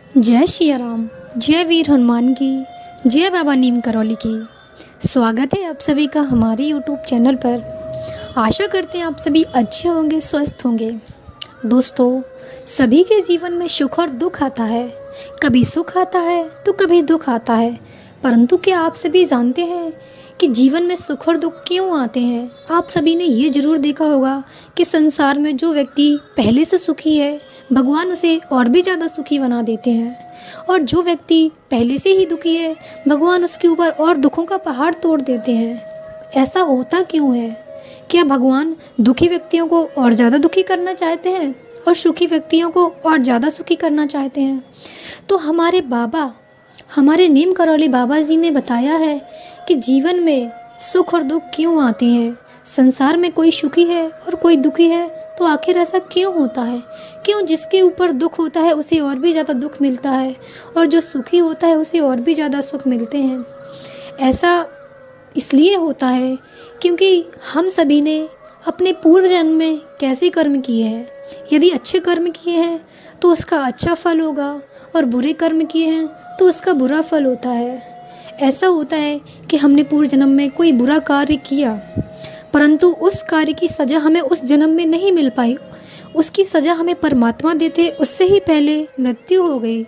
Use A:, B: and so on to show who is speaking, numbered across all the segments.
A: जय श्री राम। जय वीर हनुमान की। जय बाबा नीम करौली की। स्वागत है आप सभी का हमारे यूट्यूब चैनल पर। आशा करते हैं आप सभी अच्छे होंगे, स्वस्थ होंगे। दोस्तों, सभी के जीवन में सुख और दुख आता है। कभी सुख आता है तो कभी दुख आता है। परंतु क्या आप सभी जानते हैं कि जीवन में सुख और दुख क्यों आते हैं? आप सभी ने ये ज़रूर देखा होगा कि संसार में जो व्यक्ति पहले से सुखी है, भगवान उसे और भी ज़्यादा सुखी बना देते हैं। और जो व्यक्ति पहले से ही दुखी है, भगवान उसके ऊपर और दुखों का पहाड़ तोड़ देते हैं। ऐसा होता क्यों है? क्या भगवान दुखी व्यक्तियों को और ज़्यादा दुखी करना चाहते हैं और सुखी व्यक्तियों को और ज़्यादा सुखी करना चाहते हैं? तो हमारे नीम करौली बाबा जी ने बताया है कि जीवन में सुख और दुख क्यों आते हैं। संसार में कोई सुखी है और कोई दुखी है, तो आखिर ऐसा क्यों होता है? क्यों जिसके ऊपर दुख होता है उसे और भी ज़्यादा दुख मिलता है और जो सुखी होता है उसे और भी ज़्यादा सुख मिलते हैं? ऐसा इसलिए होता है क्योंकि हम सभी ने अपने पूर्व जन्म में कैसे कर्म किए हैं। यदि अच्छे कर्म किए हैं तो उसका अच्छा फल होगा और बुरे कर्म किए हैं तो उसका बुरा फल होता है। ऐसा होता है कि हमने पूर्व जन्म में कोई बुरा कार्य किया, परंतु उस कार्य की सज़ा हमें उस जन्म में नहीं मिल पाई। उसकी सज़ा हमें परमात्मा देते उससे ही पहले मृत्यु हो गई।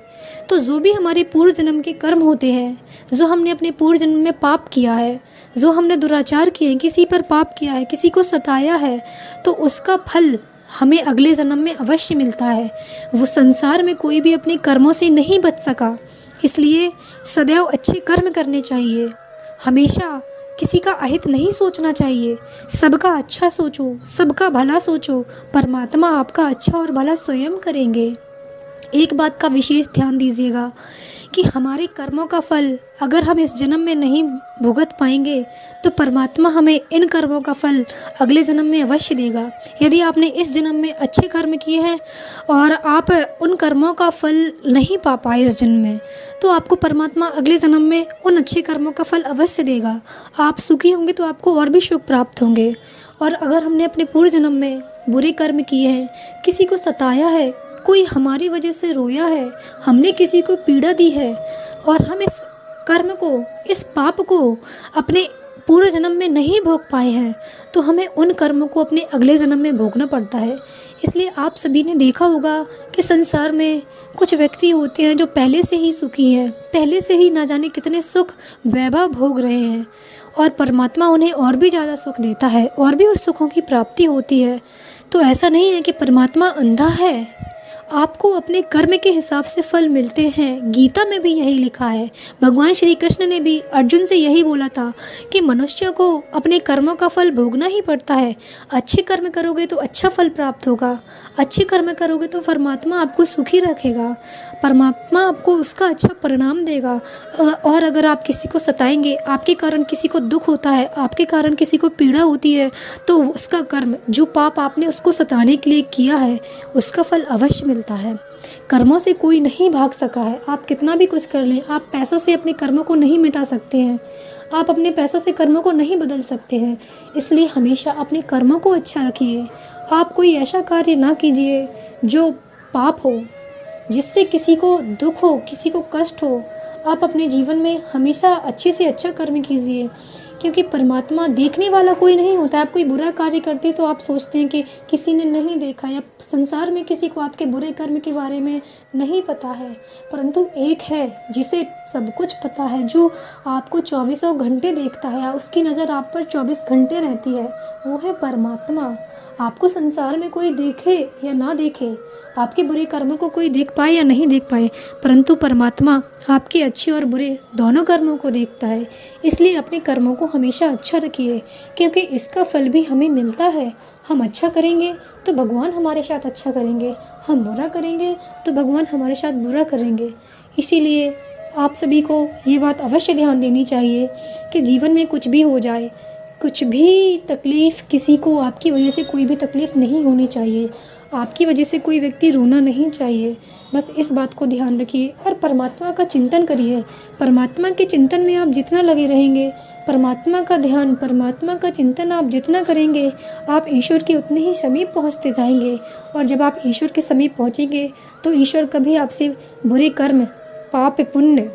A: तो जो भी हमारे पूर्व जन्म के कर्म होते हैं, जो हमने अपने पूर्व जन्म में पाप किया है, जो हमने दुराचार किए हैं, किसी पर पाप किया है, किसी को सताया है, तो उसका फल हमें अगले जन्म में अवश्य मिलता है। वो संसार में कोई भी अपने कर्मों से नहीं बच सका, इसलिए सदैव अच्छे कर्म करने चाहिए। हमेशा किसी का अहित नहीं सोचना चाहिए। सबका अच्छा सोचो, सबका भला सोचो। परमात्मा आपका अच्छा और भला स्वयं करेंगे। एक बात का विशेष ध्यान दीजिएगा कि हमारे कर्मों का फल अगर हम इस जन्म में नहीं भुगत पाएंगे तो परमात्मा हमें इन कर्मों का फल अगले जन्म में अवश्य देगा। यदि आपने इस जन्म में अच्छे कर्म किए हैं और आप उन कर्मों का फल नहीं पा पाए इस जन्म में, तो आपको परमात्मा अगले जन्म में उन अच्छे कर्मों का फल अवश्य देगा। आप सुखी होंगे तो आपको और भी सुख प्राप्त होंगे। और अगर हमने अपने पूर्व जन्म में बुरे कर्म किए हैं, किसी को सताया है, कोई हमारी वजह से रोया है, हमने किसी को पीड़ा दी है और हम इस कर्म को, इस पाप को अपने पूर्व जन्म में नहीं भोग पाए हैं, तो हमें उन कर्मों को अपने अगले जन्म में भोगना पड़ता है। इसलिए आप सभी ने देखा होगा कि संसार में कुछ व्यक्ति होते हैं जो पहले से ही सुखी हैं, पहले से ही ना जाने कितने सुख वैभव भोग रहे हैं और परमात्मा उन्हें और भी ज़्यादा सुख देता है और भी उस सुखों की प्राप्ति होती है। तो ऐसा नहीं है कि परमात्मा अंधा है। आपको अपने कर्म के हिसाब से फल मिलते हैं। गीता में भी यही लिखा है। भगवान श्री कृष्ण ने भी अर्जुन से यही बोला था कि मनुष्य को अपने कर्मों का फल भोगना ही पड़ता है। अच्छे कर्म करोगे तो अच्छा फल प्राप्त होगा, अच्छे कर्म करोगे तो परमात्मा आपको सुखी रखेगा, परमात्मा आपको उसका अच्छा परिणाम देगा। और अगर आप किसी को सताएंगे, आपके कारण किसी को दुख होता है, आपके कारण किसी को पीड़ा होती है, तो उसका कर्म, जो पाप आपने उसको सताने के लिए किया है, उसका फल अवश्य मिलता है। कर्मों से कोई नहीं भाग सका है। आप कितना भी कुछ कर लें, आप पैसों से अपने कर्मों को नहीं मिटा सकते हैं, आप अपने पैसों से कर्मों को नहीं बदल सकते हैं। इसलिए हमेशा अपने कर्मों को अच्छा रखिए। आप कोई ऐसा कार्य ना कीजिए जो पाप हो, जिससे किसी को दुख हो, किसी को कष्ट हो। आप अपने जीवन में हमेशा अच्छे से अच्छा कर्म कीजिए, क्योंकि परमात्मा देखने वाला कोई नहीं होता है। आप कोई बुरा कार्य करते हैं तो आप सोचते हैं कि किसी ने नहीं देखा, या संसार में किसी को आपके बुरे कर्म के बारे में नहीं पता है, परंतु एक है जिसे सब कुछ पता है, जो आपको 24 घंटे देखता है, उसकी नज़र आप पर 24 घंटे रहती है, वो है परमात्मा। आपको संसार में कोई देखे या ना देखे, आपके बुरे कर्मों को कोई देख पाए या नहीं देख पाए, परंतु परमात्मा आपके अच्छे और बुरे दोनों कर्मों को देखता है। इसलिए अपने कर्मों को हमेशा अच्छा रखिए, क्योंकि इसका फल भी हमें मिलता है। हम अच्छा करेंगे तो भगवान हमारे साथ अच्छा करेंगे, हम बुरा करेंगे तो भगवान हमारे साथ बुरा करेंगे। इसीलिए आप सभी को ये बात अवश्य ध्यान देनी चाहिए कि जीवन में कुछ भी हो जाए, कुछ भी तकलीफ़, किसी को आपकी वजह से कोई भी तकलीफ़ नहीं होनी चाहिए। आपकी वजह से कोई व्यक्ति रोना नहीं चाहिए। बस इस बात को ध्यान रखिए और परमात्मा का चिंतन करिए। परमात्मा के चिंतन में आप जितना लगे रहेंगे, परमात्मा का ध्यान, परमात्मा का चिंतन आप जितना करेंगे, आप ईश्वर के उतने ही समीप पहुंचते जाएंगे। और जब आप ईश्वर के समीप पहुंचेंगे तो ईश्वर कभी आपसे बुरे कर्म, पाप, पुण्य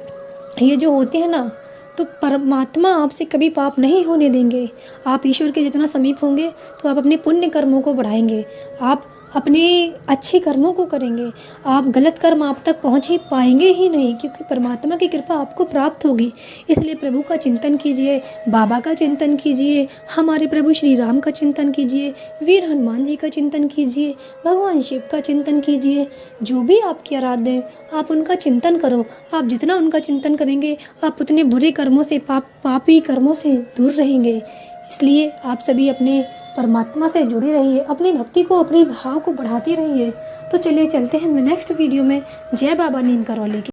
A: ये जो होते हैं ना, तो परमात्मा आपसे कभी पाप नहीं होने देंगे। आप ईश्वर के जितना समीप होंगे तो आप अपने पुण्य कर्मों को बढ़ाएंगे, आप अपने अच्छे कर्मों को करेंगे। आप गलत कर्म आप तक पहुँच ही पाएंगे ही नहीं, क्योंकि परमात्मा की कृपा आपको प्राप्त होगी। इसलिए प्रभु का चिंतन कीजिए, बाबा का चिंतन कीजिए, हमारे प्रभु श्री राम का चिंतन कीजिए, वीर हनुमान जी का चिंतन कीजिए, भगवान शिव का चिंतन कीजिए। जो भी आपके आराध्य हैं आप उनका चिंतन करो। आप जितना उनका चिंतन करेंगे आप उतने बुरे कर्मों से, पापी कर्मों से दूर रहेंगे। इसलिए आप सभी अपने परमात्मा से जुड़े रहिए, अपनी भक्ति को, अपने भाव को बढ़ाते रहिए। तो चलिए चलते हैं नेक्स्ट वीडियो में। जय बाबा नीम करौली की।